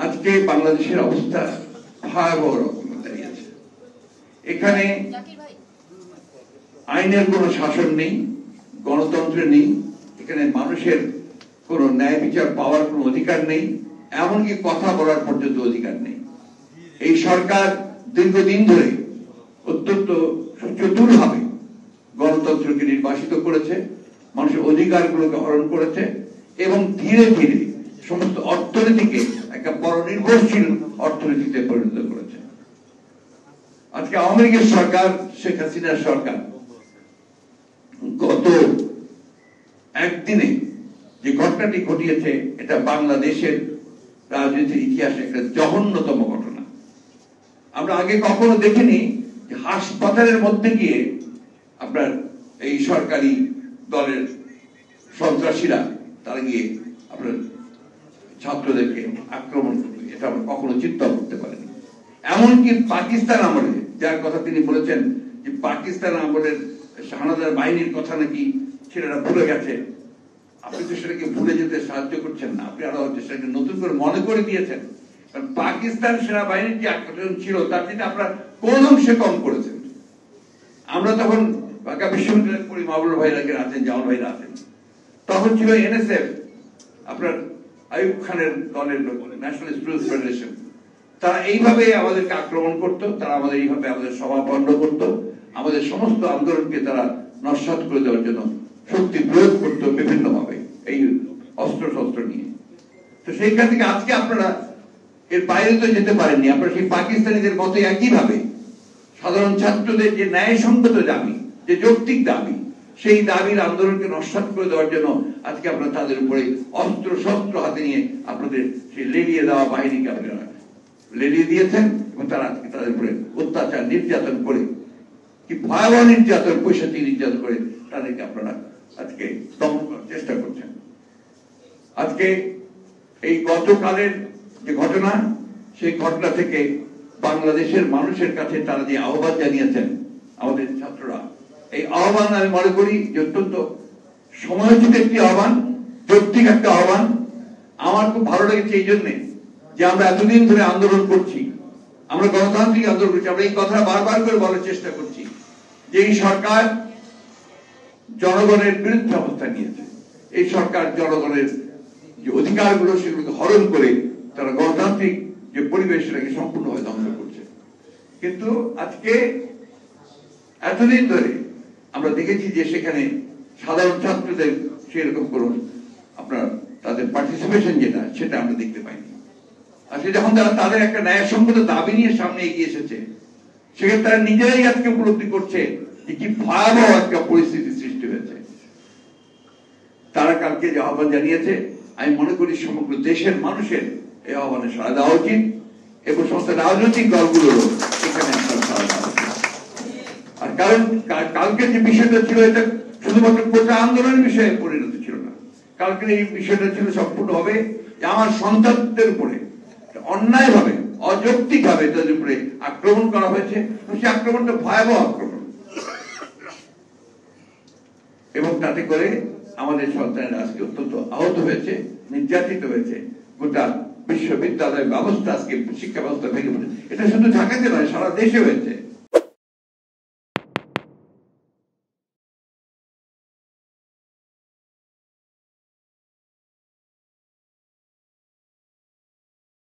আজকে বাংলাদেশের অবস্থা ভয়াবহ রকম দাঁড়িয়েছে। এখানে আইনের কোনো শাসন নেই, গণতন্ত্র নেই, এখানে মানুষের কোনো ন্যায় বিচার পাওয়ার কোনো অধিকার নেই, এমনকি কথা বলার পর্যন্ত অধিকার নেই। এই সরকার দীর্ঘদিন ধরে অত্যন্ত চতুরভাবে গণতন্ত্রকে নির্বাসিত করেছে, মানুষের অধিকারগুলোকে হরণ করেছে এবং ধীরে ধীরে সমস্ত অর্থনীতিকে একটা পরনির্ভরশীল অর্থনীতিতে পরিণত করেছে। আজকে আওয়ামী লীগের সরকার, শেখ হাসিনার সরকার গত একদিনে যে ঘটনাটি ঘটিয়েছে, এটা বাংলাদেশের রাজনীতির ইতিহাসে একটা জঘন্যতম ঘটনা। আমরা আগে কখনো দেখিনি যে হাসপাতালের মধ্যে গিয়ে আপনার এই সরকারি দলের সন্ত্রাসীরা তারা গিয়ে আপনার ছাত্রদেরকে আক্রমণ করবে, এটা আমরা কখনো চিন্তা করতে পারিনি। এমনকি পাকিস্তান আমলে, যার কথা তিনি বলেছেন যে পাকিস্তান আমলের হানাদার বাহিনীর কথা নাকি ছেলেরা ভুলে গেছে, আপনি তো সেটাকে ভুলে যেতে সাহায্য করছেন না, আপনি আরো সেটাকে নতুন করে মনে করে দিয়েছেন। কারণ পাকিস্তান সেনাবাহিনীর যে আক্রমণ ছিল তার জন্য আপনারা কোন অংশে কম করেছেন। আমরা তখন ঢাকা বিশ্ববিদ্যালয়ের পড়ি, মাহবুব ভাইরা আছেন, জামাল ভাইরা আছেন, তখন ছিল এনএসএফ, আপনার আইয়ুব খানের দলের লোক, ন্যাশনাল স্টুডেন্টস ফেডারেশন, তারা এইভাবে আমাদেরকে আক্রমণ করত, তারা আমাদের এইভাবে আমাদের সভা বন্ধ করত, আমাদের সমস্ত আন্দোলনকে তারা নস্যাৎ করে দেওয়ার জন্য শক্তি প্রয়োগ করত বিভিন্ন ভাবে এই অস্ত্র শস্ত্র নিয়ে। তো সেইখান থেকে আজকে আপনারা এর বাইরে তো যেতে পারেননি, আপনারা সেই পাকিস্তানিদের মতো একইভাবে সাধারণ ছাত্রদের যে ন্যায়সঙ্গত দাবি, যে যৌক্তিক দাবি, সেই দাবির আন্দোলনকে নস্যাৎ করে দেওয়ার জন্য আজকে আপনারা তাদের উপরে অস্ত্র শস্ত্র হাতে নিয়ে আপনাদের সেই লেলিয়ে দেওয়া বাহিনীকে আপনারা লেলিয়ে দিয়েছেন এবং তারা আজকে তাদের উপরে অত্যাচার নির্যাতন করে, কি ভয়াবহ নির্যাতন, পৈশাচিক নির্যাতন করে তাদেরকে আপনারা আজকে দমন করার চেষ্টা করছেন। আজকে এই গতকালের যে ঘটনা, সেই ঘটনা থেকে বাংলাদেশের মানুষের কাছে তারা যে আহ্বান জানিয়েছেন আমাদের ছাত্ররা, এই আহ্বান আমি মনে করি যে অত্যন্ত সময়োচিত একটি আহ্বান, যৌক্তিক একটা আহ্বান। আমার খুব ভালো লেগেছে এই জন্যে যে আমরা এতদিন ধরে আন্দোলন করছি, আমরা গণতান্ত্রিক আন্দোলন করছি, আমরা এই কথা বারবার করে বলার চেষ্টা করছি যে এই সরকার জনগণের বিরুদ্ধে অবস্থান নিয়েছে, এই সরকার জনগণের যে অধিকারগুলো সেগুলোকে হরণ করে তারা গণতান্ত্রিক যে পরিবেশ সেটাকে সম্পূর্ণভাবে ধ্বংস করছে। কিন্তু আজকে এতদিন ধরে আমরা দেখেছি যে সেখানে সাধারণ ছাত্রদের সেরকম করুন আপনার তাদের পার্টিসিপেশন যেটা, সেটা আমরা দেখতে পাইনি। আজকে যখন তারা তাদের একটা ন্যায়সঙ্গত দাবি নিয়ে সামনে এগিয়ে এসেছে, সেখানে তারা নিজেরাই আজকে উপলব্ধি করছে যে কি ভয়াবহ একটা পরিস্থিতি সৃষ্টি হয়েছে। তারা কালকে যে আহ্বান জানিয়েছে, আমি মনে করি সমগ্র দেশের মানুষের এই আহ্বানে সাড়া দেওয়া উচিত এবং সমস্ত রাজনৈতিক দলগুলোরও এখানে সাড়া দেওয়া উচিত। আর কারণ কালকে যে বিষয়টা ছিল, এটা শুধুমাত্র কোটা আন্দোলনের বিষয়ে পরিণত ছিল না, কালকে এই বিষয়টা ছিল সম্পূর্ণভাবে যে আমার সন্তানদের উপরে অন্যায় ভাবে, অযৌক্তিক ভাবে তাদের উপরে আক্রমণ করা হয়েছে, সেই আক্রমণটা ভয়াবহ আক্রমণ, এবং তাতে করে আমাদের সন্তানেরা আজকে অত্যন্ত আহত হয়েছে, নির্যাতিত হয়েছে। গোটা বিশ্ববিদ্যালয় ব্যবস্থা, আজকে শিক্ষা ব্যবস্থা ভেঙে পড়েছে। এটা শুধু ঢাকাতে নয়, সারা দেশে হয়েছে।